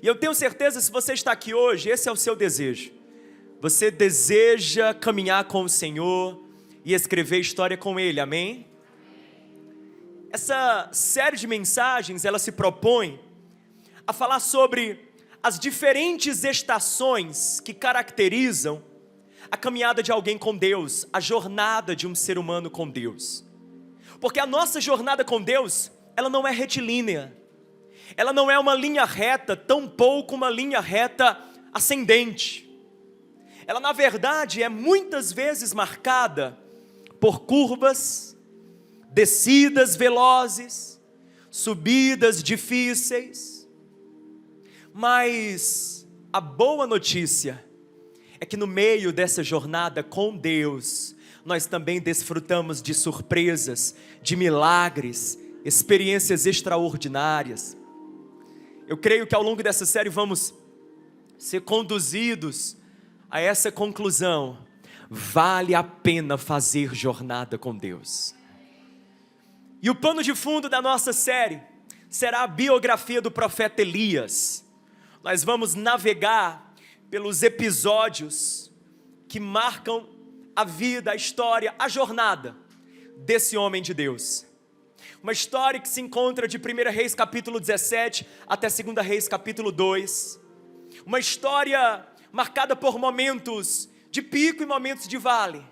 E eu tenho certeza, se você está aqui hoje, esse é o seu desejo. Você deseja caminhar com o Senhor e escrever história com Ele, amém? Essa série de mensagens, ela se propõe a falar sobre as diferentes estações que caracterizam a caminhada de alguém com Deus, a jornada de um ser humano com Deus. Porque a nossa jornada com Deus, ela não é retilínea, ela não é uma linha reta, tampouco uma linha reta ascendente. Ela na verdade é muitas vezes marcada por curvas, descidas velozes, subidas difíceis. Mas a boa notícia é que no meio dessa jornada com Deus, nós também desfrutamos de surpresas, de milagres, experiências extraordinárias. Eu creio que ao longo dessa série vamos ser conduzidos a essa conclusão: vale a pena fazer jornada com Deus. E o pano de fundo da nossa série será a biografia do profeta Elias. Nós vamos navegar pelos episódios que marcam a vida, a história, a jornada desse homem de Deus. Uma história que se encontra de 1 Reis capítulo 17 até 2 Reis capítulo 2. Uma história marcada por momentos de pico e momentos de vale.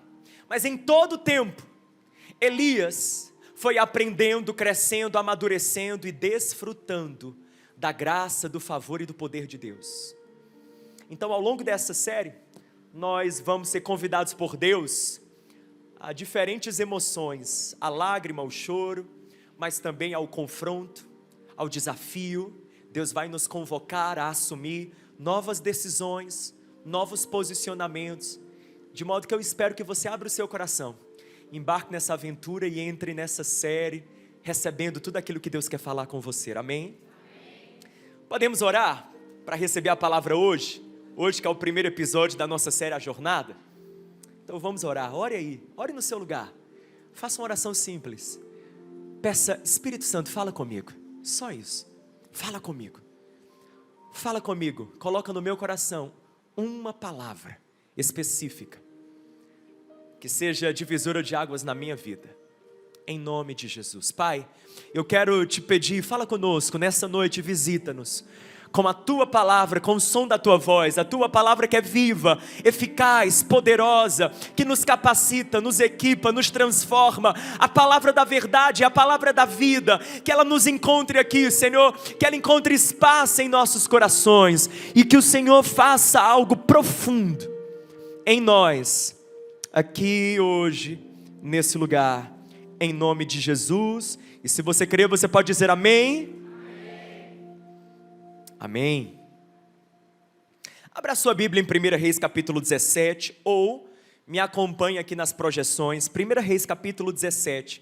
Mas em todo o tempo, Elias foi aprendendo, crescendo, amadurecendo e desfrutando da graça, do favor e do poder de Deus. Então, ao longo dessa série, nós vamos ser convidados por Deus a diferentes emoções, a lágrima, ao choro, mas também ao confronto, ao desafio. Deus vai nos convocar a assumir novas decisões, novos posicionamentos, de modo que eu espero que você abra o seu coração, embarque nessa aventura e entre nessa série, recebendo tudo aquilo que Deus quer falar com você, amém? Podemos orar para receber a palavra hoje que é o primeiro episódio da nossa série A Jornada? Então vamos orar, ore aí, ore no seu lugar, faça uma oração simples, peça: Espírito Santo, fala comigo, só isso, fala comigo, coloca no meu coração uma palavra específica, que seja divisora de águas na minha vida, em nome de Jesus. Pai, eu quero te pedir, fala conosco nessa noite, visita-nos com a tua palavra, com o som da tua voz, a tua palavra que é viva, eficaz, poderosa, que nos capacita, nos equipa, nos transforma, a palavra da verdade, a palavra da vida, que ela nos encontre aqui, Senhor, que ela encontre espaço em nossos corações, e que o Senhor faça algo profundo em nós, aqui hoje, nesse lugar, em nome de Jesus. E se você crer, você pode dizer amém? Amém. Abra sua Bíblia em 1 Reis capítulo 17, ou me acompanhe aqui nas projeções. 1 Reis capítulo 17.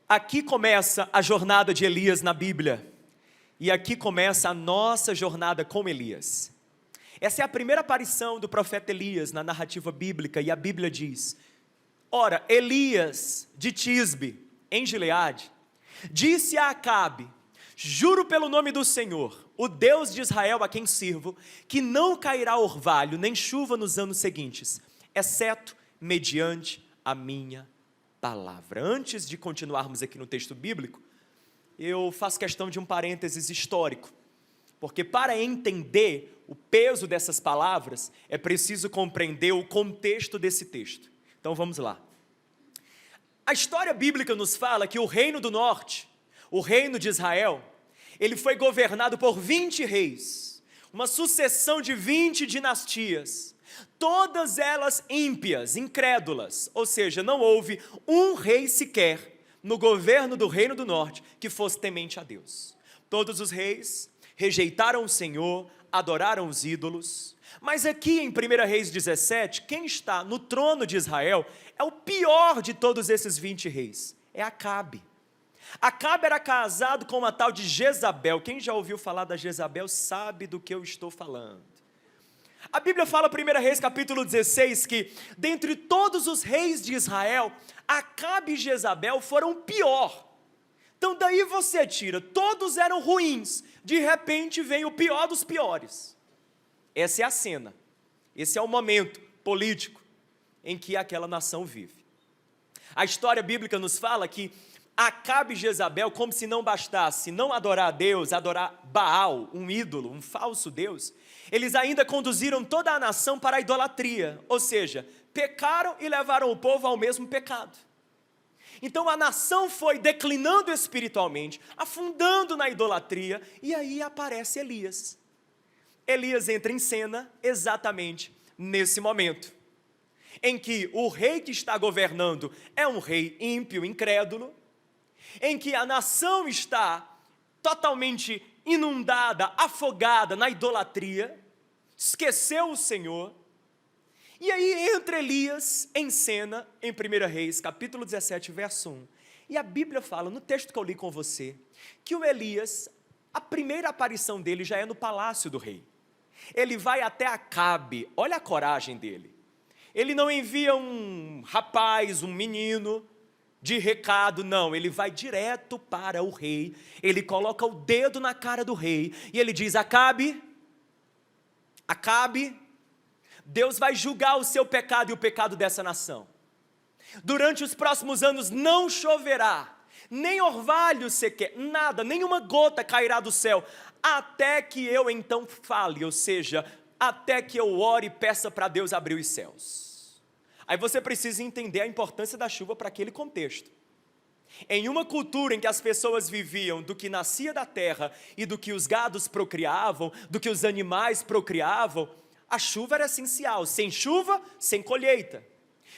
Aqui começa a jornada de Elias na Bíblia, e aqui começa a nossa jornada com Elias. Essa é a primeira aparição do profeta Elias na narrativa bíblica, e a Bíblia diz: ora, Elias de Tisbe, em Gileade, disse a Acabe: juro pelo nome do Senhor, o Deus de Israel a quem sirvo, que não cairá orvalho nem chuva nos anos seguintes, exceto mediante a minha palavra. Antes de continuarmos aqui no texto bíblico, eu faço questão de um parênteses histórico, porque para entender o peso dessas palavras, é preciso compreender o contexto desse texto. Então vamos lá. A história bíblica nos fala que o reino do norte, o reino de Israel, ele foi governado por 20 reis, uma sucessão de 20 dinastias, todas elas ímpias, incrédulas, ou seja, não houve um rei sequer no governo do reino do norte que fosse temente a Deus. Todos os reis rejeitaram o Senhor, adoraram os ídolos. Mas aqui em 1 Reis 17, quem está no trono de Israel é o pior de todos esses 20 reis, é Acabe. Acabe era casado com uma tal de Jezabel. Quem já ouviu falar da Jezabel sabe do que eu estou falando. A Bíblia fala, 1 Reis capítulo 16, que dentre todos os reis de Israel, Acabe e Jezabel foram o pior. Então daí você tira, todos eram ruins, de repente vem o pior dos piores. Essa é a cena, esse é o momento político em que aquela nação vive. A história bíblica nos fala que Acabe e Jezabel, como se não bastasse não adorar a Deus, adorar Baal, um ídolo, um falso Deus, eles ainda conduziram toda a nação para a idolatria, ou seja, pecaram e levaram o povo ao mesmo pecado. Então a nação foi declinando espiritualmente, afundando na idolatria, e aí aparece Elias. Elias entra em cena exatamente nesse momento, em que o rei que está governando é um rei ímpio, incrédulo, em que a nação está totalmente inundada, afogada na idolatria, esqueceu o Senhor, e aí entra Elias em cena, em 1 Reis, capítulo 17, verso 1, e a Bíblia fala, no texto que eu li com você, que o Elias, a primeira aparição dele já é no palácio do rei, ele vai até Acabe, olha a coragem dele, ele não envia um rapaz, um menino, de recado, não, ele vai direto para o rei, ele coloca o dedo na cara do rei, e ele diz, Acabe, Deus vai julgar o seu pecado e o pecado dessa nação, durante os próximos anos não choverá, nem orvalho sequer, nada, nenhuma gota cairá do céu, até que eu então fale, ou seja, até que eu ore e peça para Deus abrir os céus. Aí você precisa entender a importância da chuva para aquele contexto. Em uma cultura em que as pessoas viviam do que nascia da terra e do que os gados procriavam, do que os animais procriavam, a chuva era essencial. Sem chuva, sem colheita.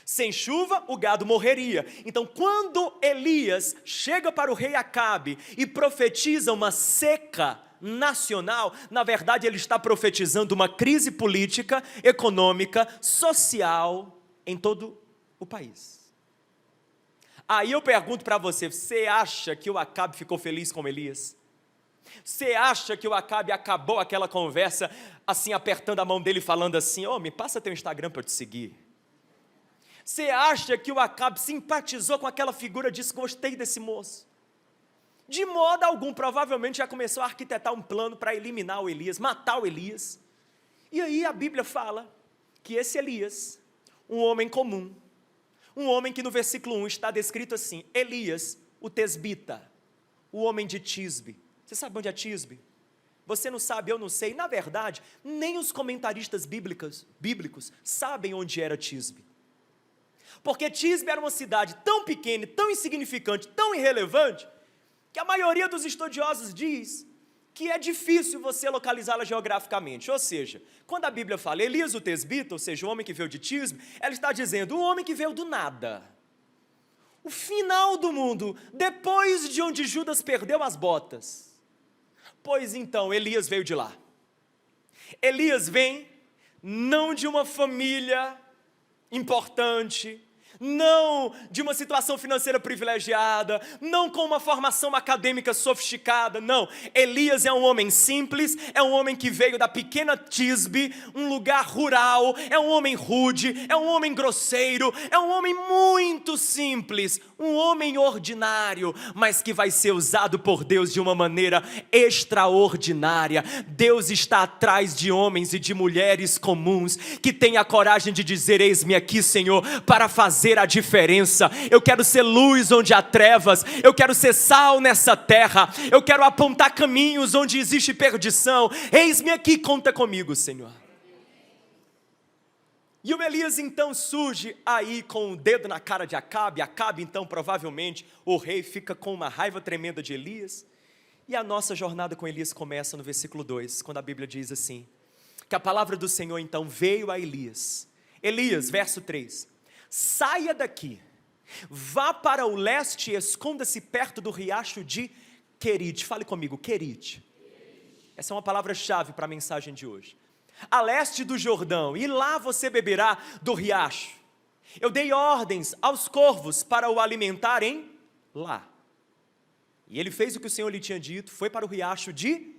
Sem chuva, o gado morreria. Então, quando Elias chega para o rei Acabe e profetiza uma seca nacional, na verdade ele está profetizando uma crise política, econômica, social, em todo o país. Aí eu pergunto para você, você acha que o Acabe ficou feliz com Elias? Você acha que o Acabe acabou aquela conversa, assim apertando a mão dele, falando assim, me passa teu Instagram para eu te seguir? Você acha que o Acabe simpatizou com aquela figura e disse, gostei desse moço? De modo algum, provavelmente já começou a arquitetar um plano para eliminar o Elias, matar o Elias. E aí a Bíblia fala que esse Elias, um homem comum, um homem que no versículo 1 está descrito assim, Elias, o tesbita, o homem de Tisbe. Você sabe onde é Tisbe? Você não sabe, eu não sei. Na verdade, nem os comentaristas bíblicos sabem onde era Tisbe. Porque Tisbe era uma cidade tão pequena, tão insignificante, tão irrelevante, que a maioria dos estudiosos diz que é difícil você localizá-la geograficamente. Ou seja, quando a Bíblia fala Elias o tesbita, ou seja, o homem que veio de Tisbe, ela está dizendo o homem que veio do nada. O final do mundo, depois de onde Judas perdeu as botas. Pois então, Elias veio de lá. Elias vem não de uma família importante, não de uma situação financeira privilegiada, não com uma formação acadêmica sofisticada, não. Elias é um homem simples, é um homem que veio da pequena Tisbe, um lugar rural, é um homem rude, é um homem grosseiro, é um homem muito simples, um homem ordinário, mas que vai ser usado por Deus de uma maneira extraordinária. Deus está atrás de homens e de mulheres comuns, que têm a coragem de dizer, eis-me aqui, Senhor, para fazer a diferença. Eu quero ser luz onde há trevas, eu quero ser sal nessa terra, eu quero apontar caminhos onde existe perdição. Eis-me aqui, conta comigo, Senhor. E o Elias então surge aí com o dedo na cara de Acabe. Acabe então provavelmente o rei fica com uma raiva tremenda de Elias, e a nossa jornada com Elias começa no versículo 2, quando a Bíblia diz assim, que a palavra do Senhor então veio a Elias. Elias, verso 3, saia daqui, vá para o leste e esconda-se perto do riacho de Querite. Fale comigo, Querite. Essa é uma palavra-chave para a mensagem de hoje. A leste do Jordão, e lá você beberá do riacho. Eu dei ordens aos corvos para o alimentarem lá. E ele fez o que o Senhor lhe tinha dito, foi para o riacho de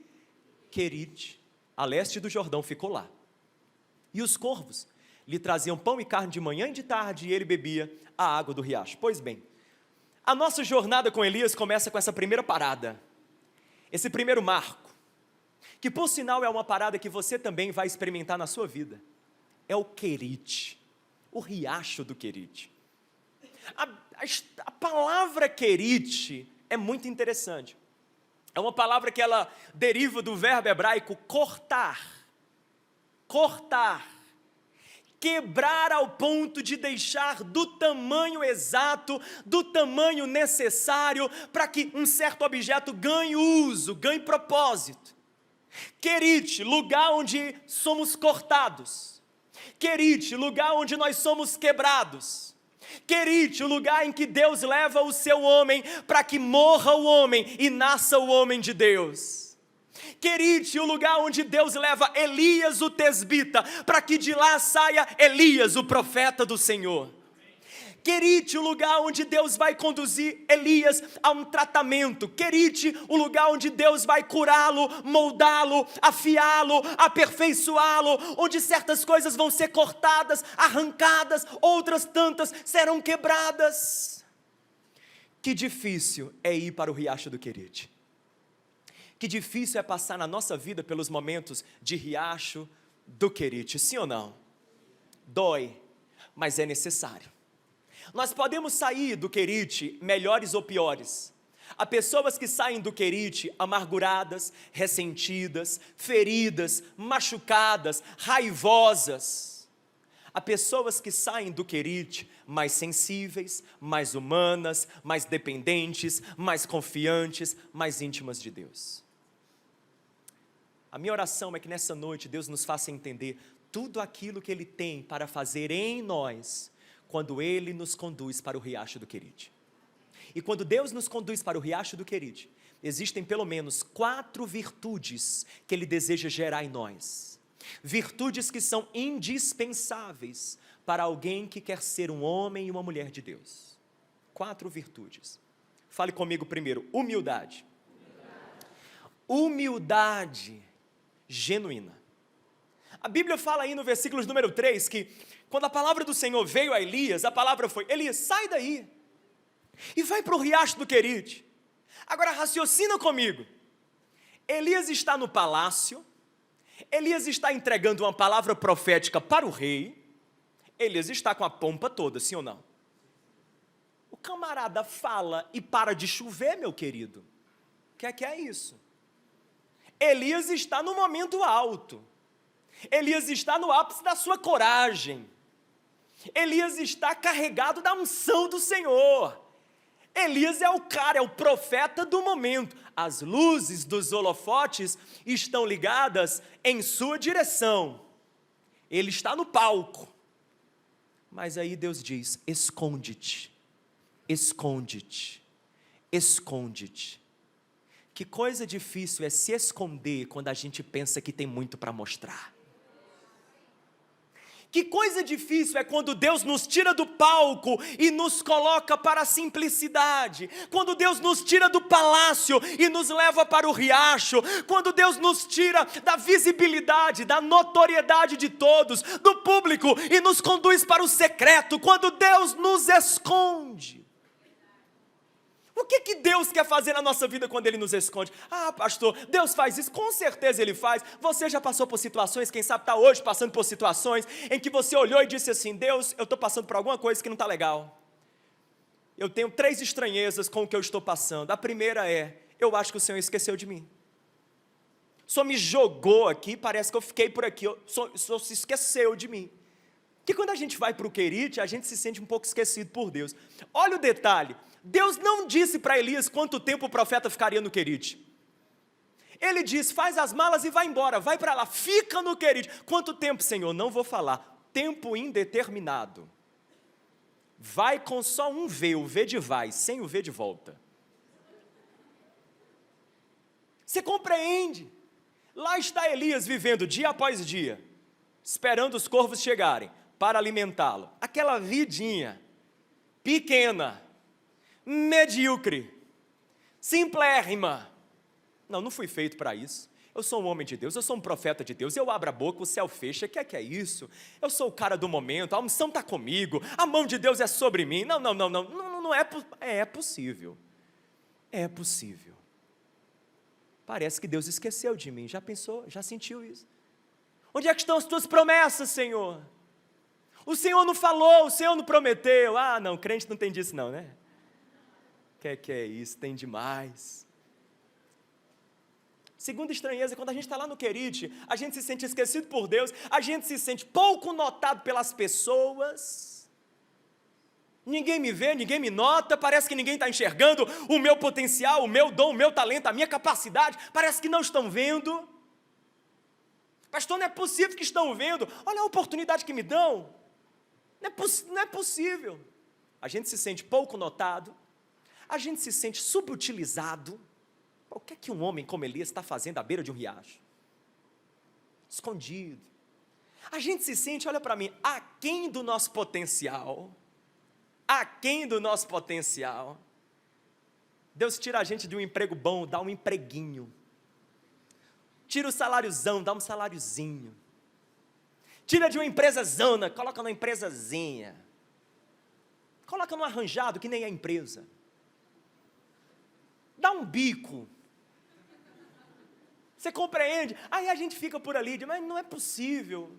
Querite, a leste do Jordão, ficou lá. E os corvos lhe traziam pão e carne de manhã e de tarde, e ele bebia a água do riacho. Pois bem, A nossa jornada com Elias começa com essa primeira parada, esse primeiro marco, que por sinal é uma parada que você também vai experimentar na sua vida. É o Querite, o riacho do Querite. A palavra Querite é muito interessante. É uma palavra que ela deriva do verbo hebraico cortar. Cortar. Quebrar ao ponto de deixar do tamanho exato, do tamanho necessário para que um certo objeto ganhe uso, ganhe propósito. Querite, lugar onde somos cortados. Querite, lugar onde nós somos quebrados. Querite, o lugar em que Deus leva o seu homem para que morra o homem e nasça o homem de Deus. Querite, o lugar onde Deus leva Elias o tesbita, para que de lá saia Elias o profeta do Senhor. Querite, o lugar onde Deus vai conduzir Elias a um tratamento. Querite, o lugar onde Deus vai curá-lo, moldá-lo, afiá-lo, aperfeiçoá-lo, onde certas coisas vão ser cortadas, arrancadas, outras tantas serão quebradas. Que difícil é ir para o riacho do Querite. Que difícil é passar na nossa vida pelos momentos de riacho do Querite, sim ou não? Dói, mas é necessário. Nós podemos sair do Querite melhores ou piores. Há pessoas que saem do Querite amarguradas, ressentidas, feridas, machucadas, raivosas. Há pessoas que saem do Querite mais sensíveis, mais humanas, mais dependentes, mais confiantes, mais íntimas de Deus. A minha oração é que nessa noite Deus nos faça entender tudo aquilo que Ele tem para fazer em nós, quando Ele nos conduz para o riacho do Querite. E quando Deus nos conduz para o riacho do Querite, existem pelo menos 4 virtudes que Ele deseja gerar em nós. Virtudes que são indispensáveis para alguém que quer ser um homem e uma mulher de Deus. 4 virtudes. Fale comigo primeiro, humildade. Humildade genuína. A Bíblia fala aí no versículo número 3 que quando a palavra do Senhor veio a Elias, a palavra foi: Elias, sai daí e vai para o riacho do Querite. Agora raciocina comigo. Elias está no palácio, Elias está entregando uma palavra profética para o rei, Elias está com a pompa toda, sim ou não? O camarada fala e para de chover, meu querido. O que é isso? Elias está no momento alto, Elias está no ápice da sua coragem, Elias está carregado da unção do Senhor, Elias é o cara, é o profeta do momento, as luzes dos holofotes estão ligadas em sua direção, ele está no palco, mas aí Deus diz: esconde-te, esconde-te, esconde-te. Que coisa difícil é se esconder quando a gente pensa que tem muito para mostrar. Que coisa difícil é quando Deus nos tira do palco e nos coloca para a simplicidade. Quando Deus nos tira do palácio e nos leva para o riacho. Quando Deus nos tira da visibilidade, da notoriedade de todos, do público e nos conduz para o secreto. Quando Deus nos esconde. O que Deus quer fazer na nossa vida quando Ele nos esconde? Ah, pastor, Deus faz isso, com certeza Ele faz. Você já passou por situações, quem sabe está hoje passando por situações em que você olhou e disse assim: Deus, eu estou passando por alguma coisa que não está legal. Eu tenho 3 estranhezas com o que eu estou passando. A primeira é: eu acho que o Senhor esqueceu de mim. Só me jogou aqui, parece que eu fiquei por aqui, só se esqueceu de mim. Que quando a gente vai para o Querite, a gente se sente um pouco esquecido por Deus. Olha o detalhe. Deus não disse para Elias quanto tempo o profeta ficaria no Querite. Ele diz: faz as malas e vai embora, vai para lá, fica no Querite. Quanto tempo, Senhor? Não vou falar. Tempo indeterminado. Vai com só um V, o V de vai, sem o V de volta. Você compreende? Lá está Elias vivendo dia após dia, esperando os corvos chegarem para alimentá-lo. Aquela vidinha pequena, medíocre, simplérrima. Não fui feito para isso. Eu sou um homem de Deus, eu sou um profeta de Deus, eu abro a boca, o céu fecha, que é isso? Eu sou o cara do momento, a unção está comigo, a mão de Deus é sobre mim. Não é possível. É possível. Parece que Deus esqueceu de mim, já pensou, já sentiu isso? Onde é que estão as tuas promessas, Senhor? O Senhor não falou, o Senhor não prometeu. Ah, não, crente não tem disso não, né? Que é isso, tem demais. Segunda estranheza, quando a gente está lá no Querite, a gente se sente esquecido por Deus, a gente se sente pouco notado pelas pessoas. Ninguém me vê, ninguém me nota, parece que ninguém está enxergando o meu potencial, o meu dom, o meu talento, a minha capacidade, parece que não estão vendo. Pastor, não é possível que estão vendo, olha a oportunidade que me dão. Não é possível. A gente se sente pouco notado, a gente se sente subutilizado. O que é que um homem como Elias está fazendo à beira de um riacho? Escondido. A gente se sente, olha para mim, aquém do nosso potencial. Aquém do nosso potencial. Deus tira a gente de um emprego bom, dá um empreguinho. Tira o saláriozão, dá um saláriozinho. Tira de uma empresa zona, coloca numa empresazinha. Coloca num arranjado que nem é empresa. Dá um bico. Você compreende? Aí a gente fica por ali, mas não é possível.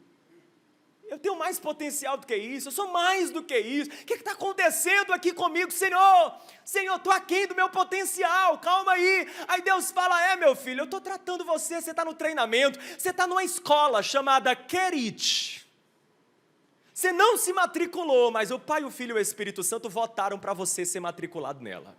Eu tenho mais potencial do que isso, eu sou mais do que isso. O que está acontecendo aqui comigo, Senhor? Senhor, estou aquém do meu potencial, calma aí. Aí Deus fala, meu filho, eu estou tratando você está no treinamento, você está numa escola chamada Querite. Você não se matriculou, mas o Pai, o Filho e o Espírito Santo votaram para você ser matriculado nela.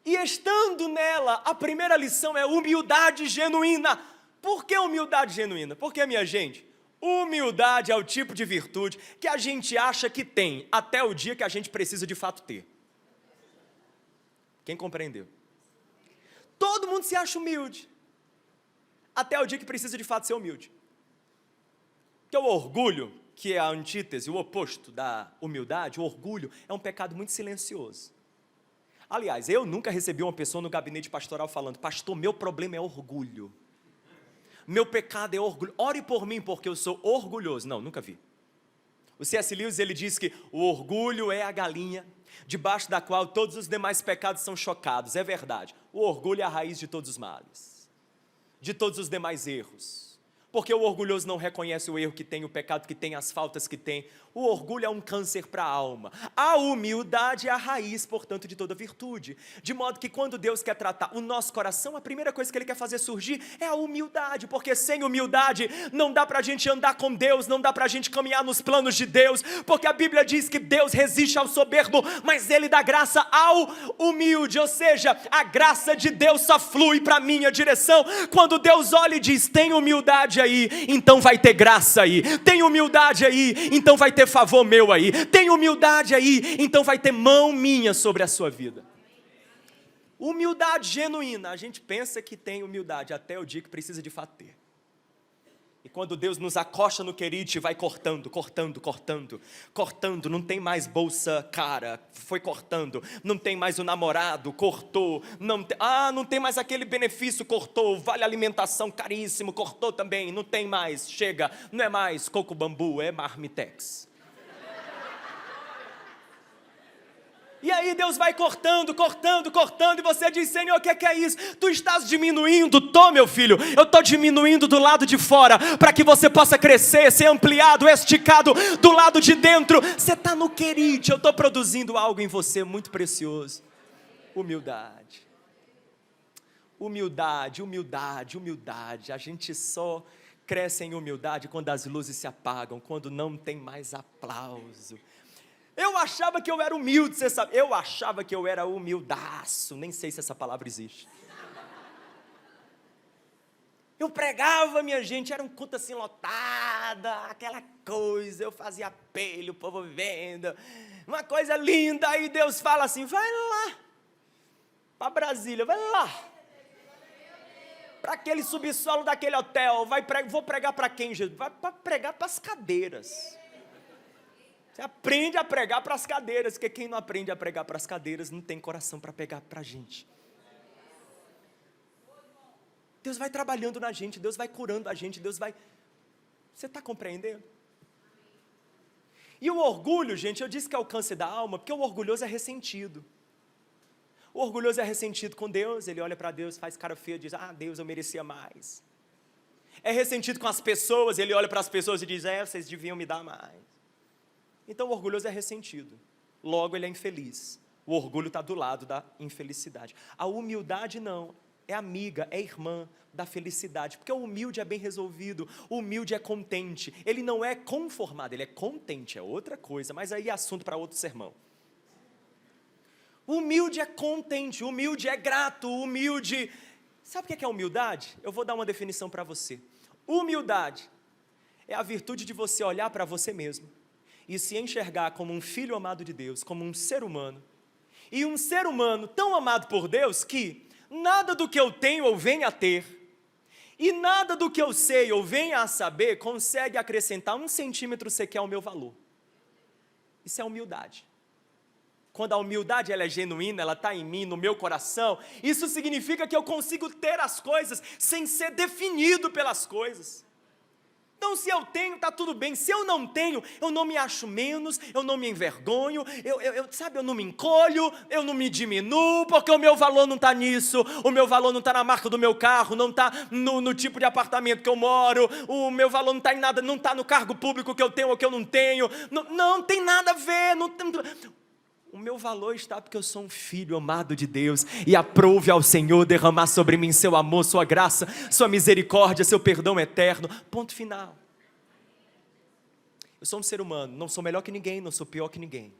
E estando nela, a primeira lição é humildade genuína. Por que humildade genuína? Porque, minha gente, humildade é o tipo de virtude que a gente acha que tem, até o dia que a gente precisa de fato ter. Quem compreendeu? Todo mundo se acha humilde, até o dia que precisa de fato ser humilde. Porque o orgulho, que é a antítese, o oposto da humildade, o orgulho é um pecado muito silencioso. Aliás, eu nunca recebi uma pessoa no gabinete pastoral falando, pastor, meu problema é orgulho. Meu pecado é orgulho. Ore por mim porque eu sou orgulhoso. Não, nunca vi. O C.S. Lewis, ele diz que o orgulho é a galinha debaixo da qual todos os demais pecados são chocados. É verdade. O orgulho é a raiz de todos os males, de todos os demais erros. Porque o orgulhoso não reconhece o erro que tem, o pecado que tem, as faltas que tem. O orgulho é um câncer para a alma. A humildade é a raiz, portanto, de toda virtude. De modo que quando Deus quer tratar o nosso coração, a primeira coisa que Ele quer fazer surgir é a humildade. Porque sem humildade não dá para a gente andar com Deus, não dá para a gente caminhar nos planos de Deus. Porque a Bíblia diz que Deus resiste ao soberbo, mas Ele dá graça ao humilde. Ou seja, a graça de Deus só flui para a minha direção. Quando Deus olha e diz, tem humildade aí, então vai ter graça aí. Tem humildade aí, então vai ter favor meu aí. Tem humildade aí, então vai ter mão minha sobre a sua vida. Humildade genuína. A gente pensa que tem humildade até o dia que precisa de fato ter. E quando Deus nos acosta no Querite, vai cortando, não tem mais bolsa cara, foi cortando, não tem mais o namorado, cortou, não tem mais aquele benefício, cortou, vale alimentação caríssimo, cortou também, não tem mais, chega, não é mais coco bambu, é marmitex. E aí Deus vai cortando, e você diz, Senhor, o que é isso? Tu estás diminuindo, meu filho, eu estou diminuindo do lado de fora, para que você possa crescer, ser ampliado, esticado do lado de dentro. Você está no Querite, eu estou produzindo algo em você muito precioso. Humildade. A gente só cresce em humildade quando as luzes se apagam, quando não tem mais aplauso. Eu achava que eu era humilde, você sabe? Eu achava que eu era humildaço, nem sei se essa palavra existe. Eu pregava, minha gente, era um culto assim lotada, aquela coisa, eu fazia apelo, o povo vendo, uma coisa linda, aí Deus fala assim, vai lá, para Brasília, vai lá, para aquele subsolo daquele hotel, vou pregar para quem, Jesus? Vai pregar para as cadeiras. Você aprende a pregar para as cadeiras, porque quem não aprende a pregar para as cadeiras não tem coração para pegar para a gente. Deus vai trabalhando na gente, Deus vai curando a gente, Deus vai... Você está compreendendo? E o orgulho, gente, eu disse que é o câncer da alma, porque o orgulhoso é ressentido. O orgulhoso é ressentido com Deus, ele olha para Deus, faz cara feia e diz, Deus, eu merecia mais. É ressentido com as pessoas, ele olha para as pessoas e diz, vocês deviam me dar mais. Então o orgulhoso é ressentido, logo ele é infeliz. O orgulho está do lado da infelicidade. A humildade não, é amiga, é irmã da felicidade, porque o humilde é bem resolvido, o humilde é contente, ele não é conformado, ele é contente, é outra coisa, mas aí é assunto para outro sermão. O humilde é contente, o humilde é grato, o humilde... Sabe o que é humildade? Eu vou dar uma definição para você. Humildade é a virtude de você olhar para você mesmo e se enxergar como um filho amado de Deus, como um ser humano, e um ser humano tão amado por Deus que nada do que eu tenho ou venho a ter, e nada do que eu sei ou venha a saber consegue acrescentar 1 centímetro sequer ao meu valor. Isso é humildade. Quando a humildade ela é genuína, ela está em mim, no meu coração, isso significa que eu consigo ter as coisas sem ser definido pelas coisas. Então se eu tenho, está tudo bem. Se eu não tenho, eu não me acho menos, eu não me envergonho, eu não me encolho, eu não me diminuo, porque o meu valor não está nisso, o meu valor não está na marca do meu carro, não está no tipo de apartamento que eu moro, o meu valor não está em nada, não está no cargo público que eu tenho ou que eu não tenho, não tem nada a ver, o meu valor está porque eu sou um filho amado de Deus e aprove ao Senhor derramar sobre mim seu amor, sua graça, sua misericórdia, seu perdão eterno, ponto final. Eu sou um ser humano, não sou melhor que ninguém, não sou pior que ninguém,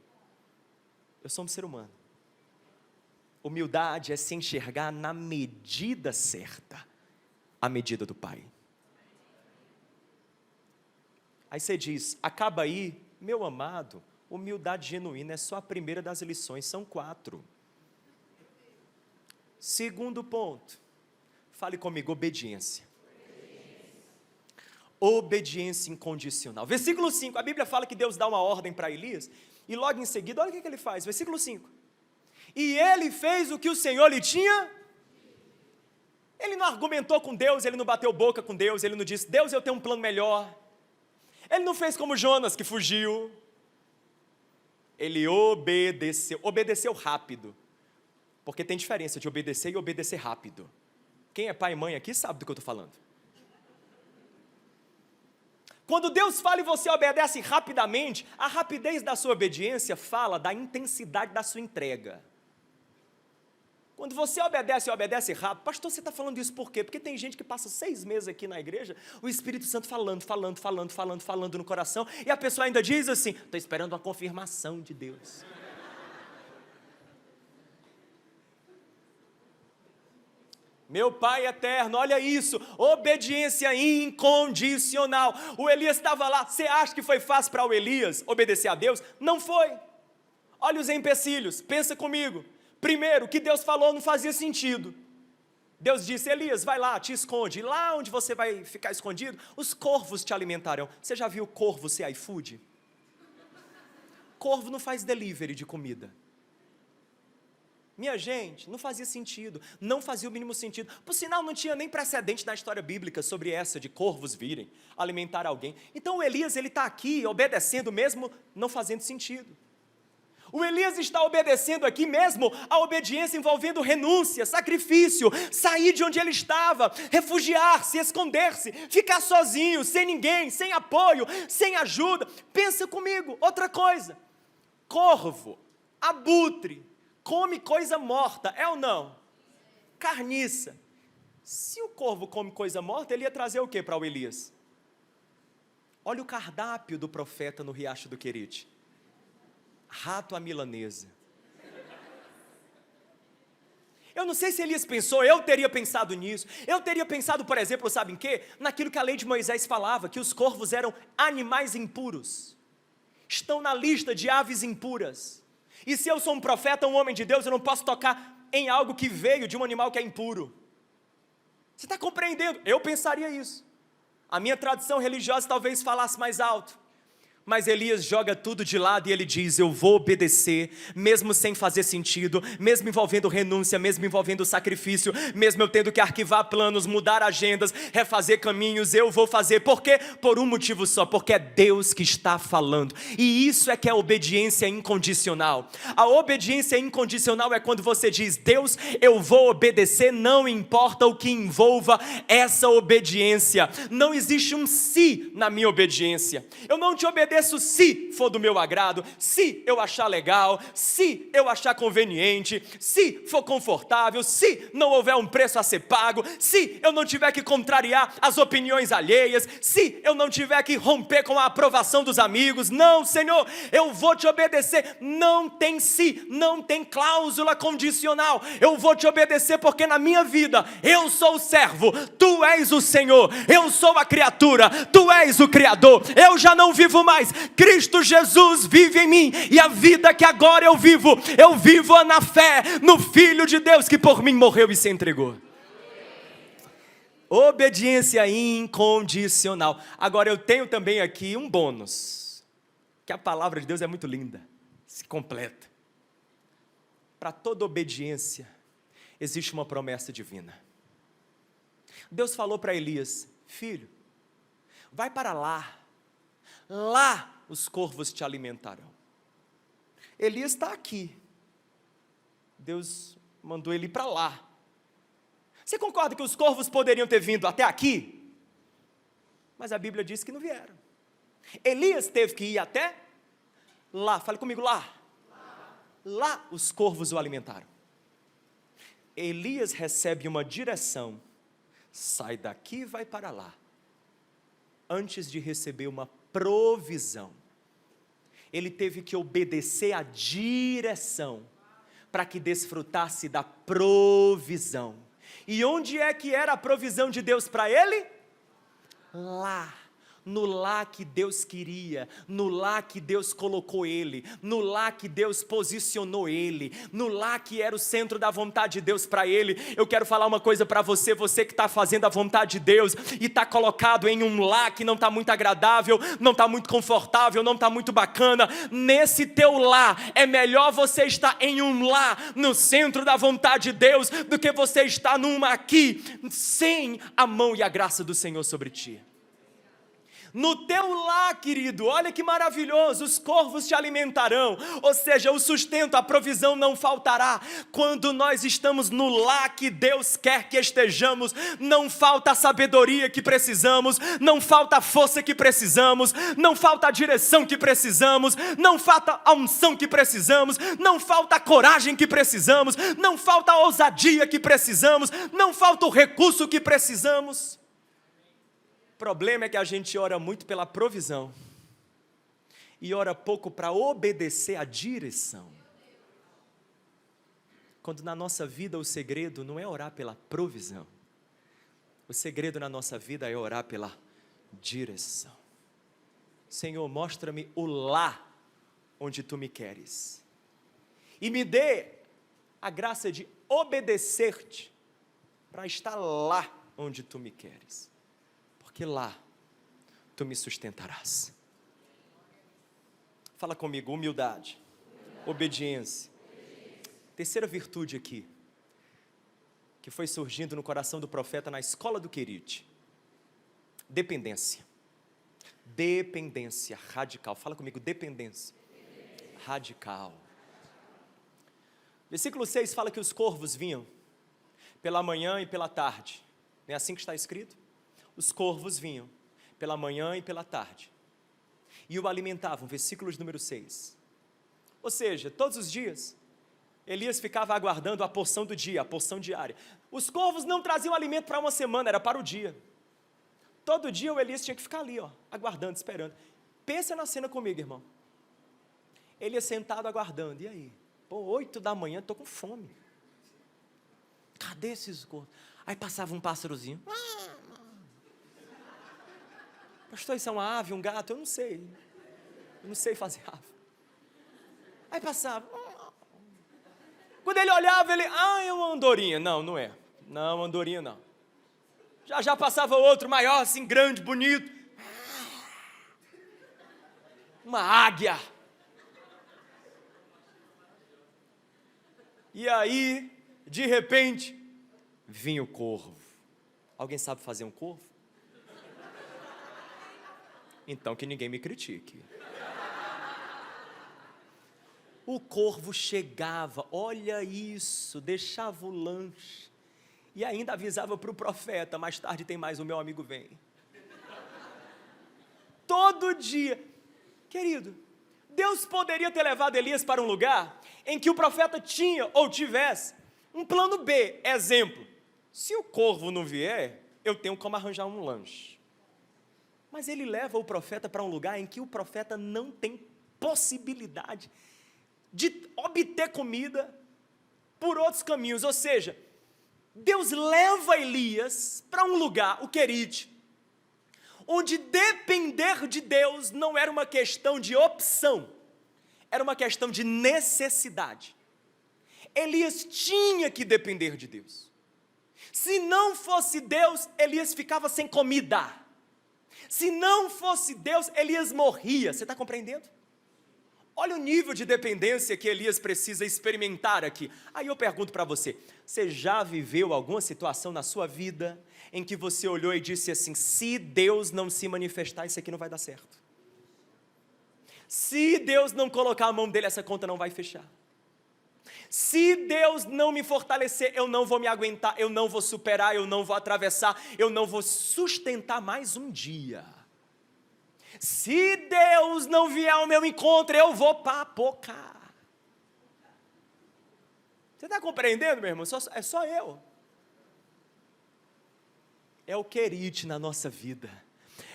eu sou um ser humano. Humildade é se enxergar na medida certa, a medida do Pai. Aí você diz, acaba aí, meu amado. Humildade genuína é só a primeira das lições, são 4. Segundo ponto, fale comigo, obediência. Obediência incondicional. Versículo 5, a Bíblia fala que Deus dá uma ordem para Elias, e logo em seguida, olha o que ele faz, versículo 5. E ele fez o que o Senhor lhe tinha. Ele não argumentou com Deus, ele não bateu boca com Deus, ele não disse, Deus, eu tenho um plano melhor. Ele não fez como Jonas, que fugiu. Ele obedeceu rápido, porque tem diferença de obedecer e obedecer rápido. Quem é pai e mãe aqui sabe do que eu estou falando. Quando Deus fala e você obedece rapidamente, a rapidez da sua obediência fala da intensidade da sua entrega. Quando você obedece rápido, pastor, você está falando isso por quê? Porque tem gente que passa 6 meses aqui na igreja, o Espírito Santo falando no coração, e a pessoa ainda diz assim, estou esperando uma confirmação de Deus. Meu Pai eterno, olha isso, obediência incondicional. O Elias estava lá, você acha que foi fácil para o Elias obedecer a Deus? Não foi. Olha os empecilhos, pensa comigo. Primeiro, o que Deus falou não fazia sentido. Deus disse, Elias, vai lá, te esconde. E lá onde você vai ficar escondido, os corvos te alimentarão. Você já viu corvo ser iFood? Corvo não faz delivery de comida. Minha gente, não fazia sentido, não fazia o mínimo sentido. Por sinal, não tinha nem precedente na história bíblica sobre essa de corvos virem alimentar alguém. Então o Elias, ele está aqui obedecendo mesmo não fazendo sentido. O Elias está obedecendo aqui mesmo a obediência envolvendo renúncia, sacrifício, sair de onde ele estava, refugiar-se, esconder-se, ficar sozinho, sem ninguém, sem apoio, sem ajuda. Pensa comigo, outra coisa, corvo, abutre, come coisa morta, é ou não? Carniça. Se o corvo come coisa morta, ele ia trazer o que para o Elias? Olha o cardápio do profeta no Riacho do Querite. Rato à milanesa. Eu não sei se Elias pensou, eu teria pensado nisso. Eu teria pensado, por exemplo, sabe em quê? Naquilo que a lei de Moisés falava, que os corvos eram animais impuros. Estão na lista de aves impuras. E se eu sou um profeta, um homem de Deus, eu não posso tocar em algo que veio de um animal que é impuro. Você está compreendendo? Eu pensaria isso. A minha tradição religiosa talvez falasse mais alto. Mas Elias joga tudo de lado e ele diz: eu vou obedecer, mesmo sem fazer sentido, mesmo envolvendo renúncia, mesmo envolvendo sacrifício, mesmo eu tendo que arquivar planos, mudar agendas, refazer caminhos, eu vou fazer. Por quê? Por um motivo só, porque é Deus que está falando. E isso é que é a obediência incondicional. A obediência incondicional é quando você diz: Deus, eu vou obedecer, não importa o que envolva essa obediência. Não existe um se na minha obediência. Eu não te obedeço se for do meu agrado, se eu achar legal, se eu achar conveniente, se for confortável, se não houver um preço a ser pago, se eu não tiver que contrariar as opiniões alheias, se eu não tiver que romper com a aprovação dos amigos. Não, Senhor, eu vou te obedecer. Não tem se, não tem cláusula condicional. Eu vou te obedecer porque na minha vida eu sou o servo, tu és o Senhor, eu sou a criatura, tu és o Criador. Eu já não vivo mais, Cristo Jesus vive em mim, e a vida que agora eu vivo na fé no Filho de Deus que por mim morreu e se entregou. Obediência incondicional. Agora eu tenho também aqui um bônus, que a palavra de Deus é muito linda, se completa. Para toda obediência existe uma promessa divina. Deus falou para Elias: filho, vai para lá os corvos te alimentarão. Elias está aqui, Deus mandou ele ir para lá. Você concorda que os corvos poderiam ter vindo até aqui? Mas a Bíblia diz que não vieram. Elias teve que ir até lá. Fale comigo, lá. Lá os corvos o alimentaram. Elias recebe uma direção: sai daqui e vai para lá, antes de receber uma provisão. Ele teve que obedecer à direção para que desfrutasse da provisão. E onde é que era a provisão de Deus para ele? Lá. No lá que Deus queria, no lá que Deus colocou ele, no lá que Deus posicionou ele, no lá que era o centro da vontade de Deus para ele. Eu quero falar uma coisa para você, você que está fazendo a vontade de Deus e está colocado em um lá que não está muito agradável, não está muito confortável, não está muito bacana. Nesse teu lá, é melhor você estar em um lá, no centro da vontade de Deus, do que você estar numa aqui, sem a mão e a graça do Senhor sobre ti. No teu lá, querido, olha que maravilhoso, os corvos te alimentarão, ou seja, o sustento, a provisão não faltará. Quando nós estamos no lá que Deus quer que estejamos, não falta a sabedoria que precisamos, não falta a força que precisamos, não falta a direção que precisamos, não falta a unção que precisamos, não falta a coragem que precisamos, não falta a ousadia que precisamos, não falta o recurso que precisamos. O problema é que a gente ora muito pela provisão e ora pouco para obedecer à direção. Quando na nossa vida o segredo não é orar pela provisão, o segredo na nossa vida é orar pela direção. Senhor, mostra-me o lá onde tu me queres e me dê a graça de obedecer-te para estar lá onde tu me queres. Que lá tu me sustentarás. Fala comigo, humildade, obediência. Terceira virtude aqui, que foi surgindo no coração do profeta na escola do Querite: dependência. Dependência radical. Fala comigo, dependência radical. Versículo 6 fala que os corvos vinham pela manhã e pela tarde. Não é assim que está escrito? Os corvos vinham pela manhã e pela tarde e o alimentavam, versículo de número 6. Ou seja, todos os dias, Elias ficava aguardando a porção do dia, a porção diária. Os corvos não traziam alimento para uma semana, era para o dia. Todo dia o Elias tinha que ficar ali, aguardando, esperando. Pensa na cena comigo, irmão. Elias sentado aguardando, e aí? 8 da manhã, estou com fome. Cadê esses corvos? Aí passava um pássarozinho. Pastor, isso é uma ave, um gato? Eu não sei fazer ave. Aí passava. Quando ele olhava, ele, é uma andorinha. Não, não é. Não, andorinha não. Já passava outro maior, assim, grande, bonito. uma águia. E aí, de repente, vinha o corvo. Alguém sabe fazer um corvo? Então que ninguém me critique. O corvo chegava, olha isso, deixava o lanche e ainda avisava para o profeta, mais tarde tem mais, o meu amigo vem. Todo dia. Querido, Deus poderia ter levado Elias para um lugar em que o profeta tinha ou tivesse um plano B. Exemplo, se o corvo não vier, eu tenho como arranjar um lanche. Mas ele leva o profeta para um lugar em que o profeta não tem possibilidade de obter comida por outros caminhos. Ou seja, Deus leva Elias para um lugar, o Querite, onde depender de Deus não era uma questão de opção, era uma questão de necessidade. Elias tinha que depender de Deus. Se não fosse Deus, Elias ficava sem comida. Se não fosse Deus, Elias morria. Você está compreendendo? Olha o nível de dependência que Elias precisa experimentar aqui. Aí eu pergunto para você, você já viveu alguma situação na sua vida em que você olhou e disse assim, se Deus não se manifestar, isso aqui não vai dar certo. Se Deus não colocar a mão dele, essa conta não vai fechar. Se Deus não me fortalecer, eu não vou me aguentar, eu não vou superar, eu não vou atravessar, eu não vou sustentar mais um dia. Se Deus não vier ao meu encontro, eu vou papocar. Você está compreendendo, meu irmão? É só eu. É o Querite na nossa vida.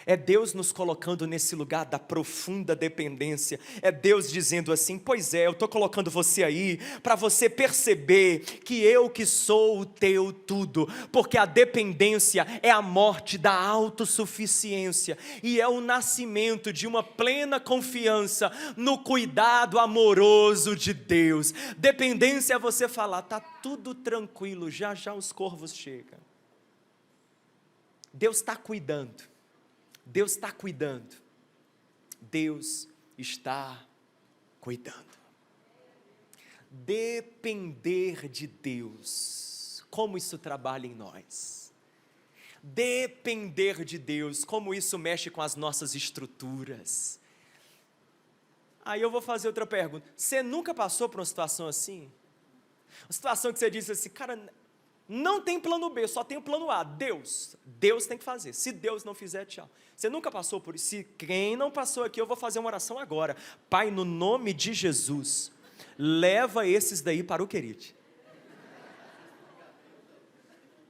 É Deus nos colocando nesse lugar da profunda dependência. É Deus dizendo assim, pois é, eu estou colocando você aí para você perceber que eu que sou o teu tudo. Porque a dependência é a morte da autossuficiência e é o nascimento de uma plena confiança no cuidado amoroso de Deus. Dependência é você falar, está tudo tranquilo, já já os corvos chegam. Deus está cuidando. Deus está cuidando. Deus está cuidando. Depender de Deus. Como isso trabalha em nós? Depender de Deus. Como isso mexe com as nossas estruturas? Aí eu vou fazer outra pergunta. Você nunca passou por uma situação assim? Uma situação que você disse assim, cara, não tem plano B, só tem o plano A, Deus tem que fazer, se Deus não fizer, tchau. Você nunca passou por isso? Se quem não passou aqui, eu vou fazer uma oração agora. Pai, no nome de Jesus, leva esses daí para o Querite.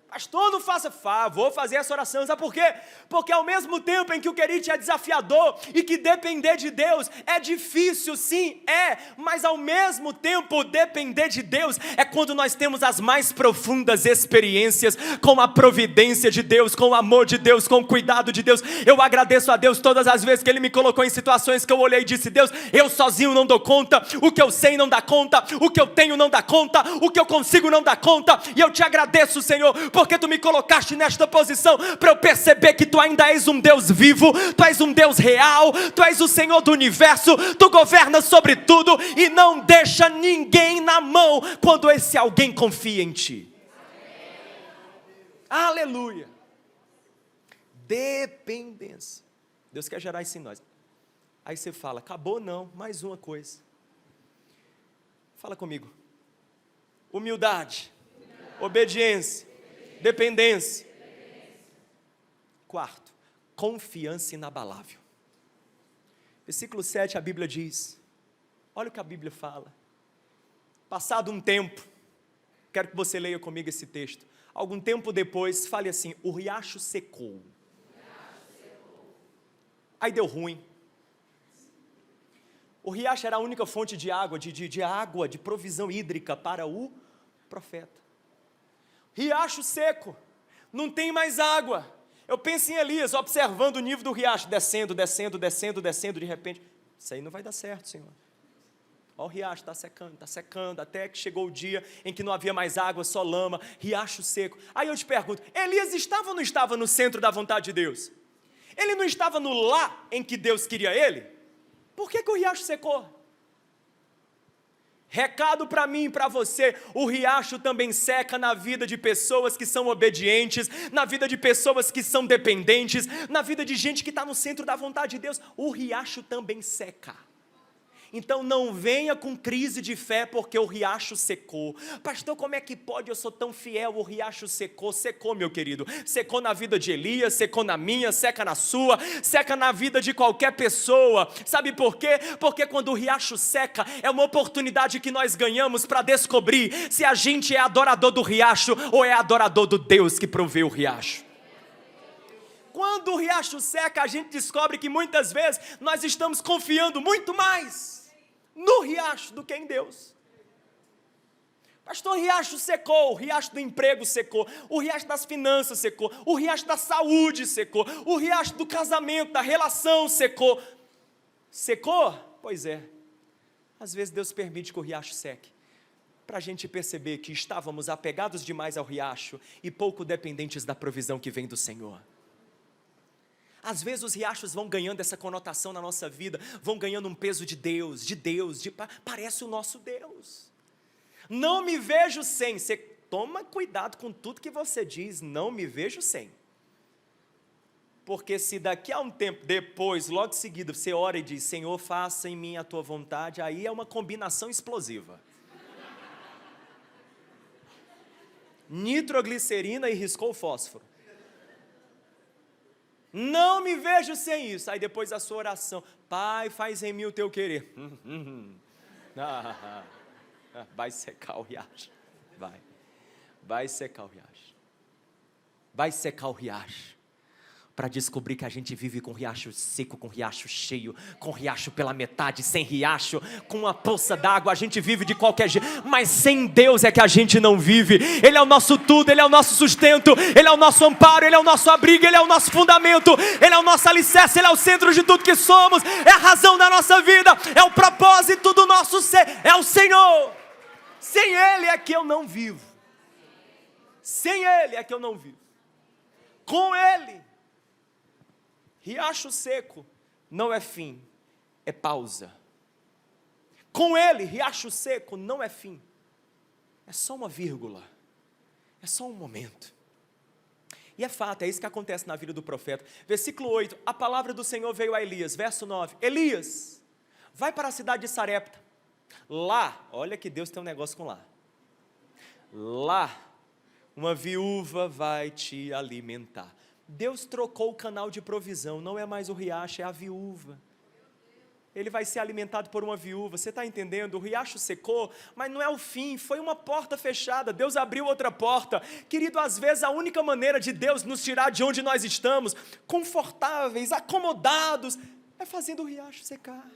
Pastor, não faça, vou fazer essa oração, sabe por quê? Porque ao mesmo tempo em que o Querite é desafiador e que depender de Deus é difícil, sim, mas ao mesmo tempo depender de Deus é quando nós temos as mais profundas experiências com a providência de Deus, com o amor de Deus, com o cuidado de Deus. Eu agradeço a Deus todas as vezes que Ele me colocou em situações que eu olhei e disse, Deus, eu sozinho não dou conta, o que eu sei não dá conta, o que eu tenho não dá conta, o que eu consigo não dá conta, e eu te agradeço, Senhor, porque Tu me colocaste nesta posição para eu perceber que Tu ainda és um Deus vivo, Tu és um Deus real, Tu és o Senhor do universo, Tu governas sobre tudo e não deixa ninguém na mão quando esse alguém confia em Ti. Aleluia. Dependência. Deus quer gerar isso em nós. Aí você fala, acabou não, mais uma coisa. Fala comigo. Humildade. Obediência. Dependência. Quarto, confiança inabalável. Versículo 7, a Bíblia diz, olha o que a Bíblia fala. Passado um tempo, quero que você leia comigo esse texto. Algum tempo depois, fale assim, o riacho secou. Aí deu ruim. O riacho era a única fonte de água, de provisão hídrica para o profeta. Riacho seco, não tem mais água. Eu penso em Elias, observando o nível do riacho, descendo, de repente, isso aí não vai dar certo, Senhor. Olha o riacho, está secando, até que chegou o dia em que não havia mais água, só lama, riacho seco. Aí eu te pergunto, Elias estava ou não estava no centro da vontade de Deus? Ele não estava no lá em que Deus queria ele? Por que o riacho secou? Recado para mim e para você, o riacho também seca na vida de pessoas que são obedientes, na vida de pessoas que são dependentes, na vida de gente que está no centro da vontade de Deus, o riacho também seca. Então não venha com crise de fé porque o riacho secou. Pastor, como é que pode? Eu sou tão fiel, o riacho secou. Secou, meu querido. Secou na vida de Elias, secou na minha, seca na sua, seca na vida de qualquer pessoa. Sabe por quê? Porque quando o riacho seca, é uma oportunidade que nós ganhamos para descobrir se a gente é adorador do riacho ou é adorador do Deus que proveu o riacho. Quando o riacho seca, a gente descobre que muitas vezes nós estamos confiando muito mais no riacho do que em Deus. Pastor, o riacho secou, o riacho do emprego secou, o riacho das finanças secou, o riacho da saúde secou, o riacho do casamento, da relação secou. Secou? Pois é. Às vezes Deus permite que o riacho seque, para a gente perceber que estávamos apegados demais ao riacho e pouco dependentes da provisão que vem do Senhor. Às vezes os riachos vão ganhando essa conotação na nossa vida, vão ganhando um peso de Deus, parece o nosso Deus. Não me vejo sem. Você toma cuidado com tudo que você diz, não me vejo sem. Porque se daqui a um tempo depois, logo em seguida, você ora e diz, Senhor, faça em mim a tua vontade, aí é uma combinação explosiva. Nitroglicerina e riscou o fósforo. Não me vejo sem isso. Aí depois a sua oração, Pai, faz em mim o teu querer. Vai secar o riacho. Vai secar o riacho. Vai secar o riacho. Para descobrir que a gente vive com riacho seco, com riacho cheio, com riacho pela metade, sem riacho, com uma poça d'água, a gente vive de qualquer jeito, mas sem Deus é que a gente não vive. Ele é o nosso tudo, Ele é o nosso sustento, Ele é o nosso amparo, Ele é o nosso abrigo, Ele é o nosso fundamento, Ele é o nosso alicerce, Ele é o centro de tudo que somos, é a razão da nossa vida, é o propósito do nosso ser, é o Senhor. Sem Ele é que eu não vivo. Sem Ele é que eu não vivo. Com Ele. Riacho seco não é fim, é pausa. Com Ele, riacho seco não é fim, é só uma vírgula, é só um momento. E é fato, é isso que acontece na vida do profeta. Versículo 8, a palavra do Senhor veio a Elias, verso 9, Elias, vai para a cidade de Sarepta, lá, olha que Deus tem um negócio com lá, uma viúva vai te alimentar. Deus trocou o canal de provisão, não é mais o riacho, é a viúva. Ele vai ser alimentado por uma viúva, você está entendendo? O riacho secou, mas não é o fim, foi uma porta fechada, Deus abriu outra porta. Querido, às vezes a única maneira de Deus nos tirar de onde nós estamos, confortáveis, acomodados, é fazendo o riacho secar.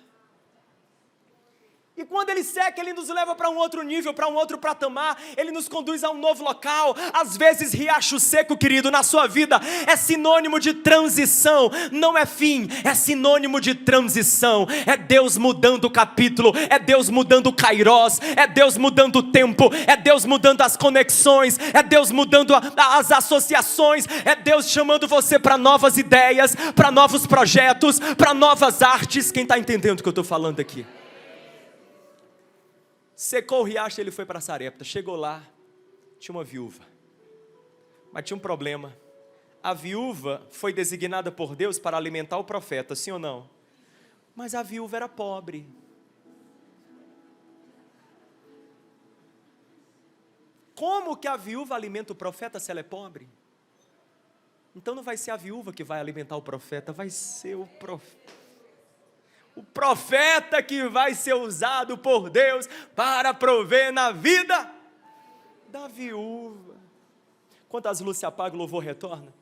E quando Ele seca, Ele nos leva para um outro nível, para um outro patamar, Ele nos conduz a um novo local. Às vezes riacho seco, querido, na sua vida é sinônimo de transição, não é fim, é sinônimo de transição. É Deus mudando o capítulo, é Deus mudando o kairos, é Deus mudando o tempo, é Deus mudando as conexões, é Deus mudando as associações, é Deus chamando você para novas ideias, para novos projetos, para novas artes. Quem está entendendo o que eu estou falando aqui? Secou o riacho, ele foi para Sarepta. Chegou lá, tinha uma viúva. Mas tinha um problema. A viúva foi designada por Deus para alimentar o profeta, sim ou não? Mas a viúva era pobre. Como que a viúva alimenta o profeta se ela é pobre? Então não vai ser a viúva que vai alimentar o profeta, vai ser o profeta. O profeta que vai ser usado por Deus para prover na vida da viúva. Quando as luzes se apagam, o louvor retorna.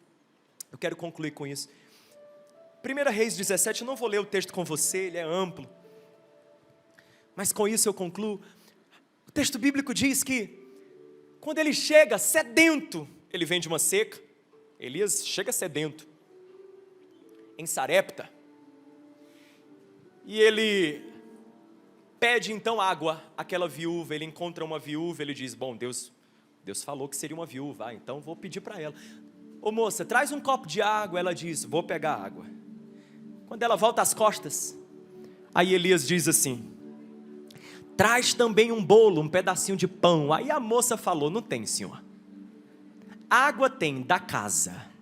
Eu quero concluir com isso. 1 Reis 17, eu não vou ler o texto com você, ele é amplo. Mas com isso eu concluo. O texto bíblico diz que quando ele chega sedento, ele vem de uma seca. Elias chega sedento em Sarepta. E ele pede então água àquela viúva, ele encontra uma viúva, ele diz, bom, Deus falou que seria uma viúva, então vou pedir para ela. Ô moça, traz um copo de água, ela diz, vou pegar água. Quando ela volta as costas, Aí Elias diz assim: traz também um bolo, um pedacinho de pão. Aí a moça falou: não tem, senhor. Água tem, da casa.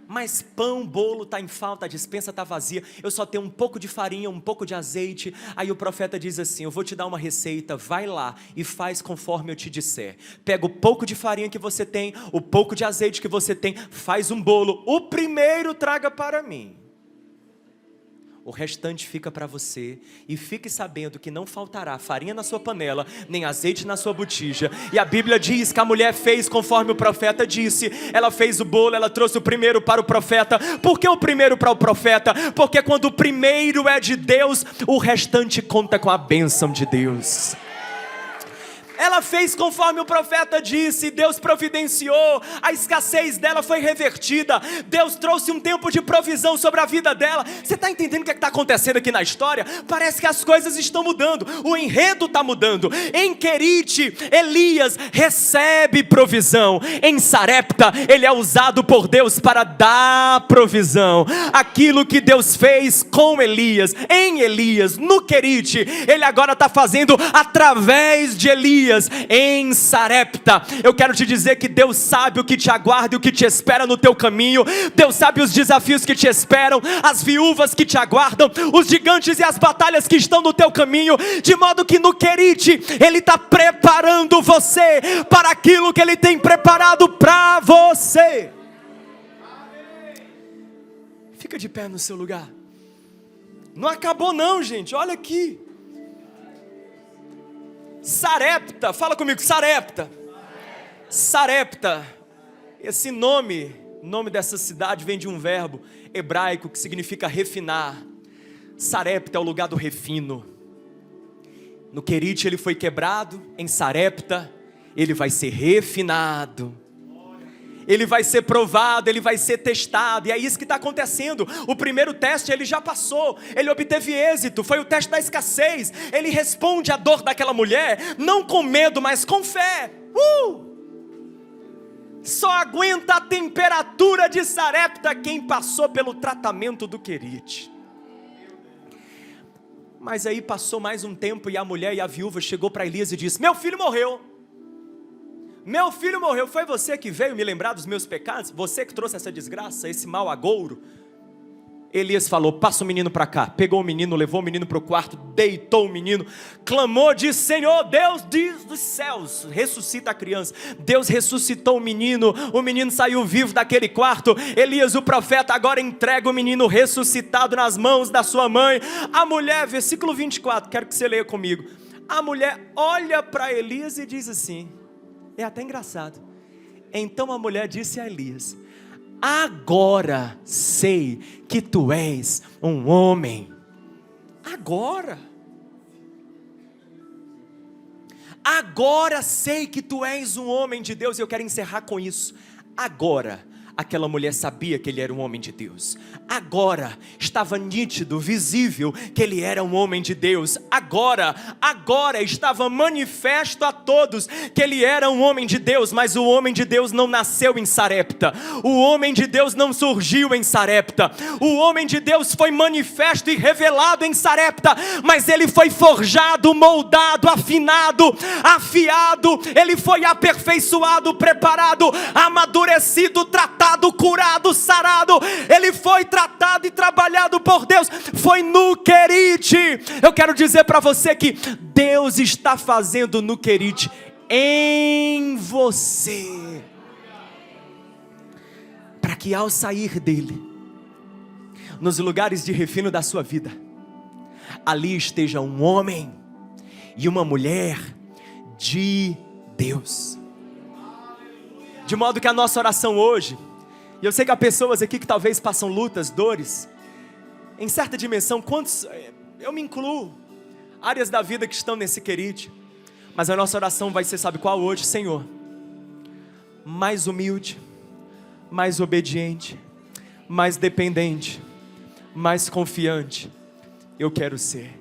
Mas pão, bolo está em falta, a despensa está vazia. Eu só tenho um pouco de farinha, um pouco de azeite. Aí o profeta diz assim: eu vou te dar uma receita, vai lá e faz conforme eu te disser. Pega o pouco de farinha que você tem, o pouco de azeite que você tem, faz um bolo. O primeiro traga para mim, o restante fica para você. E fique sabendo que não faltará farinha na sua panela, nem azeite na sua botija. E a Bíblia diz que a mulher fez conforme o profeta disse. Ela fez o bolo, ela trouxe o primeiro para o profeta. Por que o primeiro para o profeta? Porque quando o primeiro é de Deus, o restante conta com a bênção de Deus. Ela fez conforme o profeta disse, Deus providenciou, a escassez dela foi revertida, Deus trouxe um tempo de provisão sobre a vida dela. Você está entendendo o que está acontecendo aqui na história? Parece que as coisas estão mudando, o enredo está mudando. Em Querite, Elias recebe provisão. Em Sarepta, ele é usado por Deus para dar provisão. Aquilo que Deus fez com Elias, em Elias, no Querite, ele agora está fazendo através de Elias em Sarepta. Eu quero te dizer que Deus sabe o que te aguarda e o que te espera no teu caminho. Deus sabe os desafios que te esperam, as viúvas que te aguardam, os gigantes e as batalhas que estão no teu caminho, de modo que no Querite Ele está preparando você para aquilo que Ele tem preparado para você. Fica de pé no seu lugar. Não acabou não, gente, olha aqui. Sarepta, fala comigo, Sarepta. Sarepta, esse nome dessa cidade vem de um verbo hebraico que significa refinar. Sarepta é o lugar do refino. No Querite ele foi quebrado, em Sarepta ele vai ser refinado. Ele vai ser provado, ele vai ser testado. E é isso que está acontecendo. O primeiro teste ele já passou, ele obteve êxito. Foi o teste da escassez. Ele responde à dor daquela mulher, não com medo, mas com fé. Só aguenta a temperatura de Sarepta quem passou pelo tratamento do Querite. Mas aí passou mais um tempo e a mulher e a viúva chegou para Elias e disse: meu filho morreu. Meu filho morreu. Foi você que veio me lembrar dos meus pecados? Você que trouxe essa desgraça, esse mau agouro? Elias falou: passa o menino para cá. Pegou o menino, levou o menino para o quarto, deitou o menino, clamou, disse: Senhor Deus dos céus, ressuscita a criança. Deus ressuscitou o menino saiu vivo daquele quarto. Elias o profeta agora entrega o menino ressuscitado nas mãos da sua mãe. A mulher, versículo 24, quero que você leia comigo. A mulher olha para Elias e diz assim, é até engraçado. Então a mulher disse a Elias: agora sei que tu és um homem. Agora sei que tu és um homem de Deus. E eu quero encerrar com isso. Agora aquela mulher sabia que ele era um homem de Deus. Agora estava nítido, visível que ele era um homem de Deus. Agora estava manifesto a todos que ele era um homem de Deus. Mas o homem de Deus não nasceu em Sarepta. O homem de Deus não surgiu em Sarepta. O homem de Deus foi manifesto e revelado em Sarepta. Mas ele foi forjado, moldado, afinado, afiado. Ele foi aperfeiçoado, preparado, amadurecido, tratado, curado, sarado. Ele foi tratado e trabalhado por Deus. Foi no Querite. Eu quero dizer para você que Deus está fazendo no Querite em você, para que ao sair dele, nos lugares de refino da sua vida, ali esteja um homem e uma mulher de Deus. De modo que a nossa oração hoje, e eu sei que há pessoas aqui que talvez passam lutas, dores, em certa dimensão, quantos, eu me incluo, áreas da vida que estão nesse Querite, mas a nossa oração vai ser, sabe qual hoje? Senhor, mais humilde, mais obediente, mais dependente, mais confiante, eu quero ser.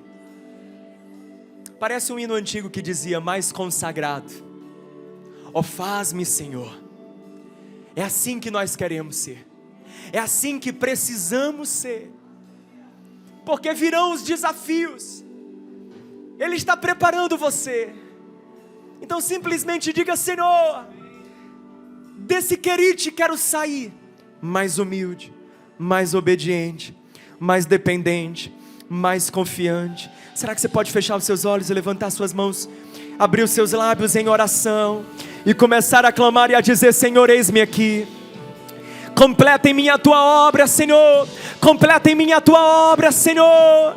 Parece um hino antigo que dizia: mais consagrado, ó faz-me Senhor. É assim que nós queremos ser, é assim que precisamos ser. porque virão os desafios. Ele está preparando você. Então simplesmente diga: Senhor, desse querite quero sair mais humilde, mais obediente, mais dependente, mais confiante. Será que você pode fechar os seus olhos e levantar suas mãos, abrir os seus lábios em oração e começar a clamar e a dizer: Senhor, eis-me aqui. Completa em mim a tua obra, Senhor. Completa em mim a tua obra, Senhor.